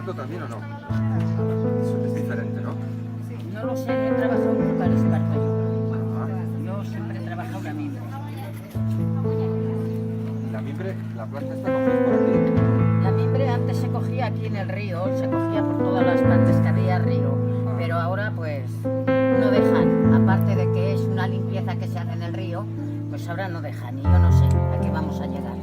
esto también o no? Es diferente, ¿no? No lo sé, he trabajado en Paris Barco Ah, yo siempre he trabajado la mimbre. la mimbre, la planta está cogida por aquí. La mimbre antes se cogía aquí en el río, se cogía por todas las partes que había río, pero ahora pues no dejan, aparte de que es una limpieza que se hace en el río, pues ahora no dejan y yo no sé a qué vamos a llegar.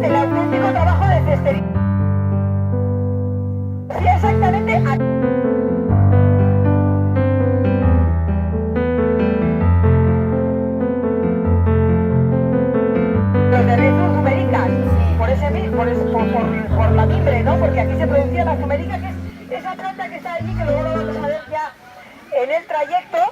el auténtico trabajo de cestería. Sí, exactamente. Los de Rizos Suméricas, por la mimbre, ¿no? Porque aquí se producía la sumérica, que es esa planta que está allí, que luego lo vamos a ver ya en el trayecto.